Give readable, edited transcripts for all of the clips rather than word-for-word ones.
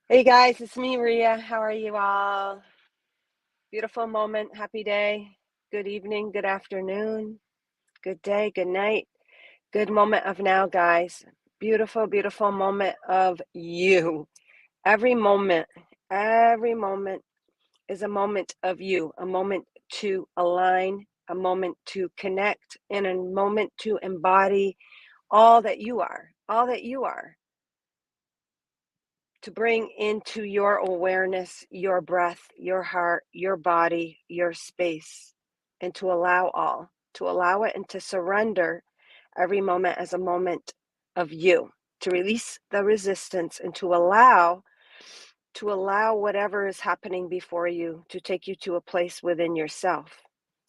Hey guys, it's me, Maria. How are you all? Beautiful moment, happy day, good evening, good afternoon, good day, good night, good moment of now, guys. Beautiful, beautiful moment of you. Every moment is a moment of you, a moment to align, a moment to connect, and a moment to embody all that you are. To bring into your awareness, your breath, your heart, your body, your space, and to allow it and to surrender every moment as a moment of you, to release the resistance and to allow whatever is happening before you to take you to a place within yourself,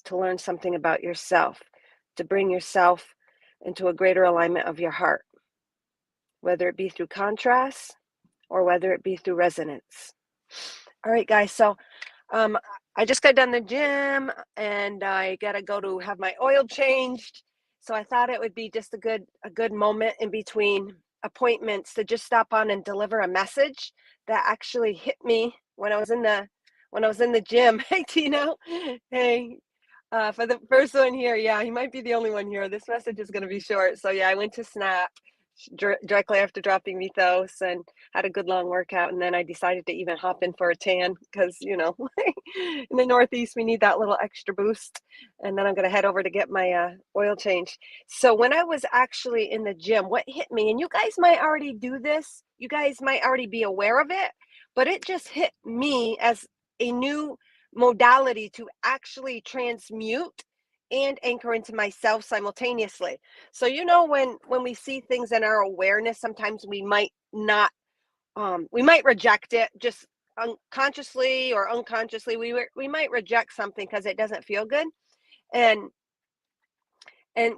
to learn something about yourself, to bring yourself into a greater alignment of your heart, whether it be through contrast or whether it be through resonance. All right, guys. So um, I just got done the gym and I got to go to have my oil changed. So I thought it would be just a good moment in between appointments to just stop on and deliver a message that actually hit me when I was in the gym. Hey, Tino. Hey. For the first one here, yeah, he might be the only one here. This message is going to be short. So yeah, I went to Snap directly after dropping Mythos and had a good long workout, and then I decided to even hop in for a tan because in the Northeast we need that little extra boost. And then I'm going to head over to get my oil change. So when I was actually in the gym, what hit me, and you guys might already do this, you guys might already be aware of it, but it just hit me as a new modality to actually transmute and anchor into myself simultaneously. So when we see things in our awareness, sometimes we might not we might reject it just unconsciously or unconsciously. We might reject something because it doesn't feel good. And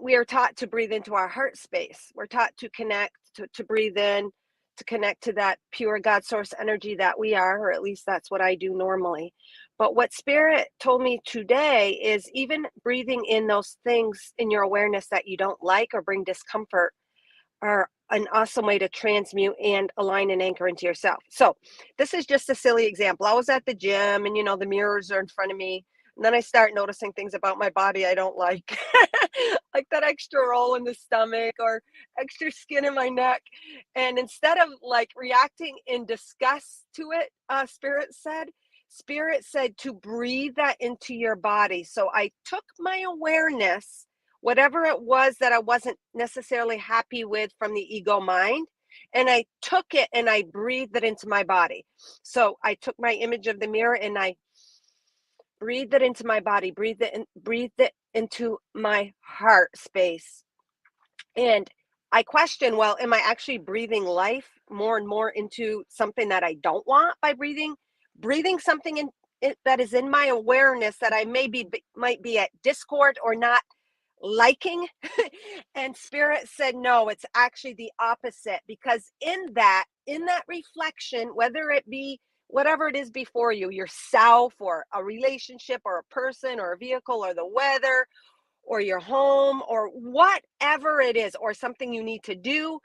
we are taught to breathe into our heart space. We're taught to connect, to breathe in, to connect to that pure God source energy that we are, or at least that's what I do normally. But what Spirit told me today is even breathing in those things in your awareness that you don't like or bring discomfort are an awesome way to transmute and align and anchor into yourself. So this is just a silly example. I was at the gym and the mirrors are in front of me. And then I start noticing things about my body I don't like, like that extra roll in the stomach or extra skin in my neck. And instead of like reacting in disgust to it, Spirit said to breathe that into your body. So I took my awareness, whatever it was that I wasn't necessarily happy with from the ego mind, and I took it and I breathed it into my body. So I took my image of the mirror and I breathed it into my body, breathed it into my heart space. And I question, well, am I actually breathing life more and more into something that I don't want by breathing something that is in my awareness that I might be at discord or not liking? And Spirit said no, it's actually the opposite, because in that reflection, whether it be whatever it is before you, yourself or a relationship or a person or a vehicle or the weather or your home or whatever it is, or something you need to do,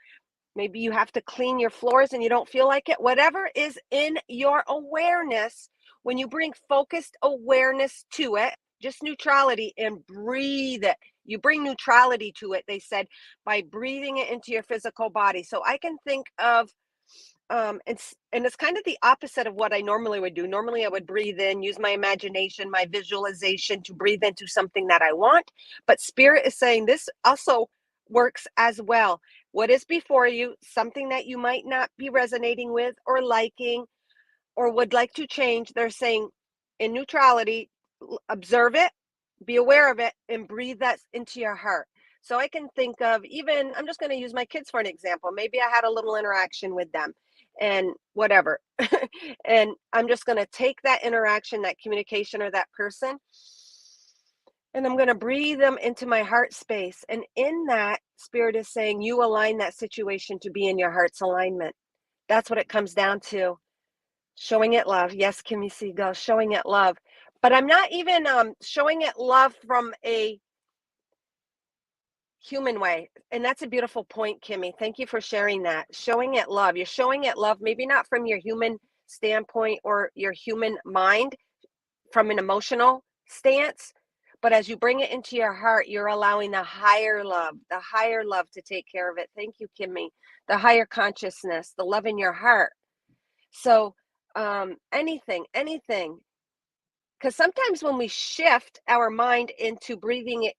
maybe you have to clean your floors and you don't feel like it, whatever is in your awareness, when you bring focused awareness to it, just neutrality, and breathe it. You bring neutrality to it, they said, by breathing it into your physical body. So I can think of it's kind of the opposite of what I normally would do. Normally I would breathe in, use my imagination, my visualization to breathe into something that I want. But Spirit is saying this also works as well. What is before you, something that you might not be resonating with or liking or would like to change, they're saying in neutrality, observe it, be aware of it, and breathe that into your heart. So I can think of, even, I'm just going to use my kids for an example. Maybe I had a little interaction with them and whatever. And I'm just going to take that interaction, that communication, or that person, and I'm going to breathe them into my heart space. And in that, Spirit is saying, you align that situation to be in your heart's alignment. That's what it comes down to. Showing it love. Yes, Kimmy Seagull, showing it love. But I'm not even showing it love from a human way. And that's a beautiful point, Kimmy. Thank you for sharing that. Showing it love. You're showing it love, maybe not from your human standpoint or your human mind, from an emotional stance, but as you bring it into your heart, you're allowing the higher love to take care of it. Thank you, Kimmy. The higher consciousness, the love in your heart. So, anything, because sometimes when we shift our mind into breathing it,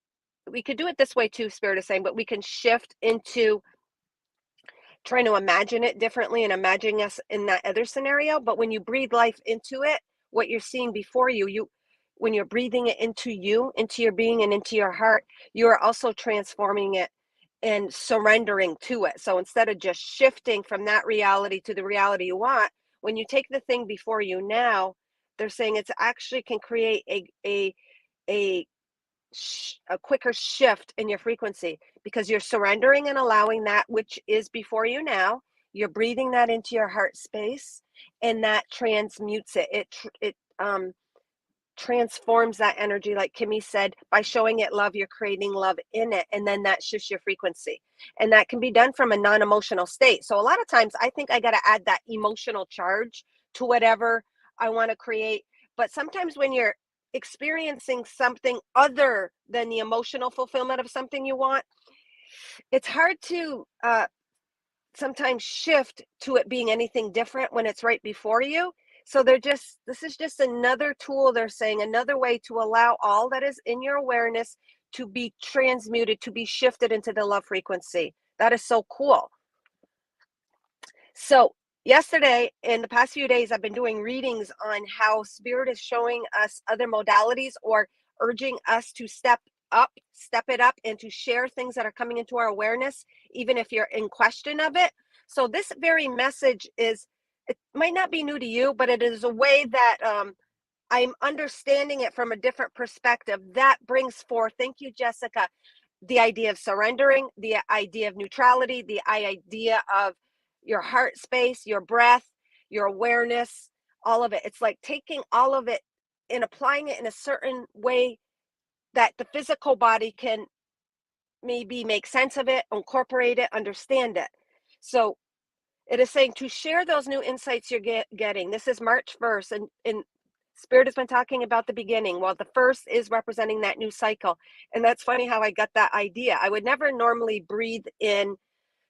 we could do it this way too, Spirit is saying, but we can shift into trying to imagine it differently and imagining us in that other scenario. But when you breathe life into it, what you're seeing before you, when you're breathing it into you, into your being and into your heart, you are also transforming it and surrendering to it. So instead of just shifting from that reality to the reality you want, when you take the thing before you now, they're saying it's actually can create a a quicker shift in your frequency because you're surrendering and allowing that which is before you now. You're breathing that into your heart space, and that transmutes it. It transforms that energy, like Kimmy said, by showing it love. You're creating love in it, and then that shifts your frequency. And that can be done from a non-emotional state. So a lot of times, I think I got to add that emotional charge to whatever I want to create. But sometimes when you're experiencing something other than the emotional fulfillment of something you want, it's hard to sometimes shift to it being anything different when it's right before you. So this is just another tool, they're saying, another way to allow all that is in your awareness to be transmuted, to be shifted into the love frequency. That is so cool. So yesterday, in the past few days, I've been doing readings on how Spirit is showing us other modalities or urging us to step it up, and to share things that are coming into our awareness, even if you're in question of it. So this very message is, it might not be new to you, but it is a way that I'm understanding it from a different perspective that brings forth, thank you, Jessica, the idea of surrendering, the idea of neutrality, the idea of your heart space, your breath, your awareness, all of it. It's like taking all of it and applying it in a certain way that the physical body can maybe make sense of it, incorporate it, understand it. So it is saying to share those new insights you're getting. This is March 1st, and Spirit has been talking about the beginning. Well, the first is representing that new cycle. And that's funny how I got that idea. I would never normally breathe in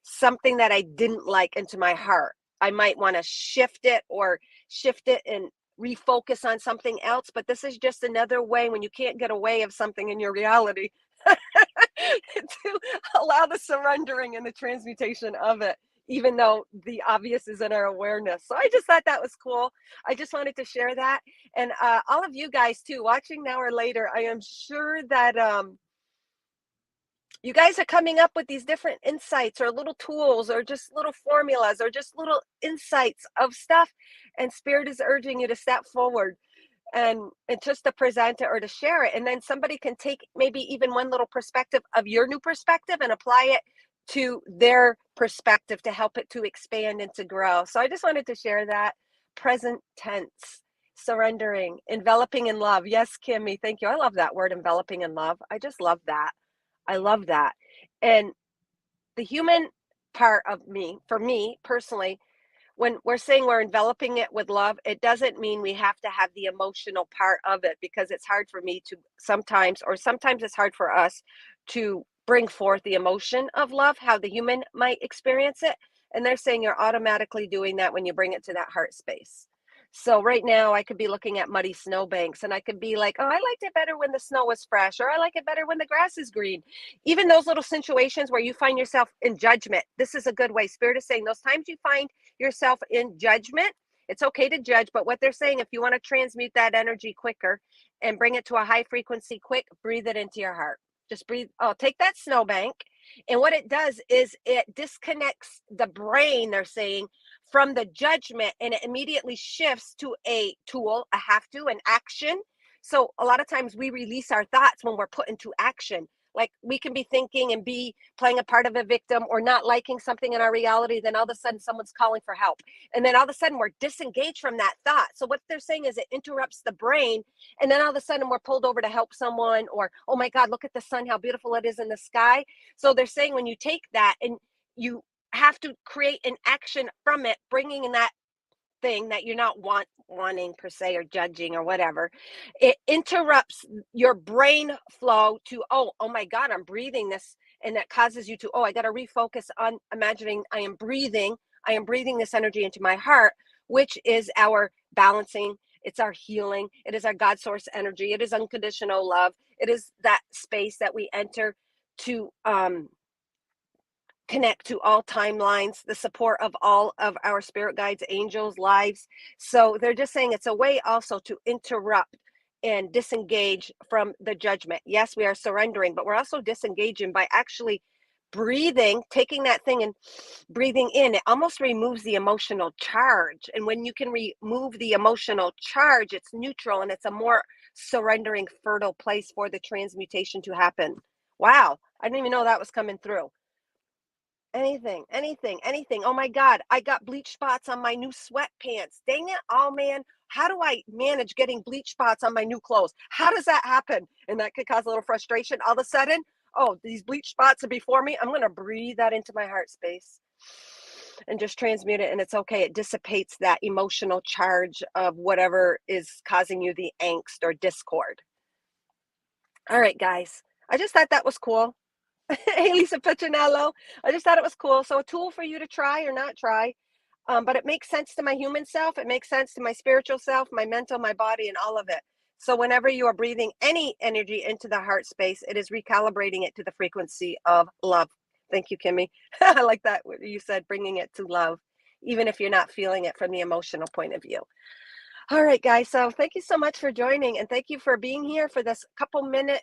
something that I didn't like into my heart. I might want to shift it and refocus on something else. But this is just another way, when you can't get away of something in your reality, to allow the surrendering and the transmutation of it, even though the obvious is in our awareness. So I just thought that was cool. I just wanted to share that. And all of you guys too, watching now or later, I am sure that you guys are coming up with these different insights or little tools or just little formulas or just little insights of stuff. And Spirit is urging you to step forward and just to present it or to share it. And then somebody can take maybe even one little perspective of your new perspective and apply it to their perspective to help it to expand and to grow. So I just wanted to share that. Present tense, surrendering, enveloping in love. Yes, Kimmy, thank you. I love that word, enveloping in love. I just love that. I love that. And the human part of me, for me personally, when we're saying we're enveloping it with love, it doesn't mean we have to have the emotional part of it, because it's hard for me to sometimes, or sometimes it's hard for us to bring forth the emotion of love, how the human might experience it. And they're saying you're automatically doing that when you bring it to that heart space. So right now I could be looking at muddy snowbanks and I could be like, oh, I liked it better when the snow was fresh, or I like it better when the grass is green. Even those little situations where you find yourself in judgment, this is a good way. Spirit is saying those times you find yourself in judgment, it's okay to judge, but what they're saying, if you want to transmute that energy quicker and bring it to a high frequency quick, breathe it into your heart. Just breathe. Oh, take that snowbank, and what it does is it disconnects the brain, they're saying, from the judgment, and it immediately shifts to a tool, a have to, an action. So a lot of times we release our thoughts when we're put into action. like we can be thinking and be playing a part of a victim or not liking something in our reality, then all of a sudden someone's calling for help. And then all of a sudden we're disengaged from that thought. So what they're saying is it interrupts the brain. And then all of a sudden we're pulled over to help someone, or, oh my God, look at the sun, how beautiful it is in the sky. So they're saying when you take that and you have to create an action from it, bringing in that thing that you're not wanting per se, or judging or whatever, it interrupts your brain flow to, oh my God, I'm breathing this. And that causes you to, I got to refocus on imagining I am breathing this energy into my heart, which is our balancing, it's our healing, it is our God source energy, it is unconditional love, it is that space that we enter to connect to all timelines, the support of all of our spirit guides, angels, lives. So they're just saying it's a way also to interrupt and disengage from the judgment. Yes, we are surrendering, but we're also disengaging by actually breathing, taking that thing and breathing in. It almost removes the emotional charge. And when you can remove the emotional charge, it's neutral and it's a more surrendering, fertile place for the transmutation to happen. Wow. I didn't even know that was coming through. Anything. Oh my God, I got bleach spots on my new sweatpants. Dang it. Oh man, how do I manage getting bleach spots on my new clothes? How does that happen? And that could cause a little frustration. All of a sudden, these bleach spots are before me. I'm going to breathe that into my heart space and just transmute it. And it's okay. It dissipates that emotional charge of whatever is causing you the angst or discord. All right, guys. I just thought that was cool. Hey, Lisa Piccinello. I just thought it was cool. So a tool for you to try or not try. But it makes sense to my human self. It makes sense to my spiritual self, my mental, my body, and all of it. So whenever you are breathing any energy into the heart space, it is recalibrating it to the frequency of love. Thank you, Kimmy. I like that what you said, bringing it to love, even if you're not feeling it from the emotional point of view. All right, guys. So thank you so much for joining, and thank you for being here for this couple minute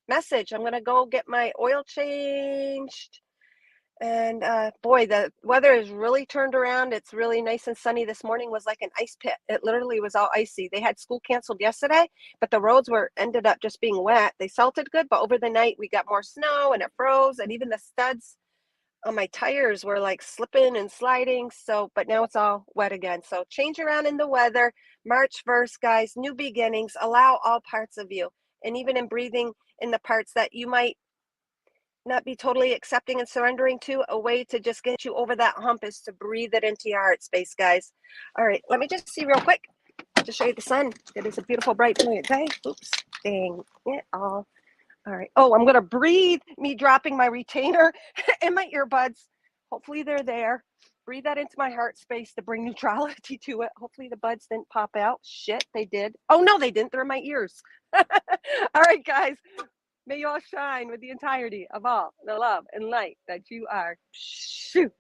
message. I'm going to go get my oil changed. And boy, the weather is really turned around. It's really nice and sunny. This morning was like an ice pit. It literally was all icy. They had school canceled yesterday, but the roads ended up just being wet. They salted good, but over the night we got more snow and it froze, and even the studs on my tires were like slipping and sliding. So, but now it's all wet again. So change around in the weather. March 1st, guys, new beginnings. Allow all parts of you. And even in breathing in the parts that you might not be totally accepting and surrendering to, a way to just get you over that hump is to breathe it into your heart space, guys. All right, let me just see real quick to show you the sun. It is a beautiful, bright, brilliant day. Oops, dang it all. All right. Oh, I'm going to breathe me dropping my retainer in my earbuds. Hopefully they're there. Breathe that into my heart space to bring neutrality to it. Hopefully the buds didn't pop out. Shit, they did. Oh, no, they didn't. They're in my ears. All right, guys. May you all shine with the entirety of all the love and light that you are. Shoot.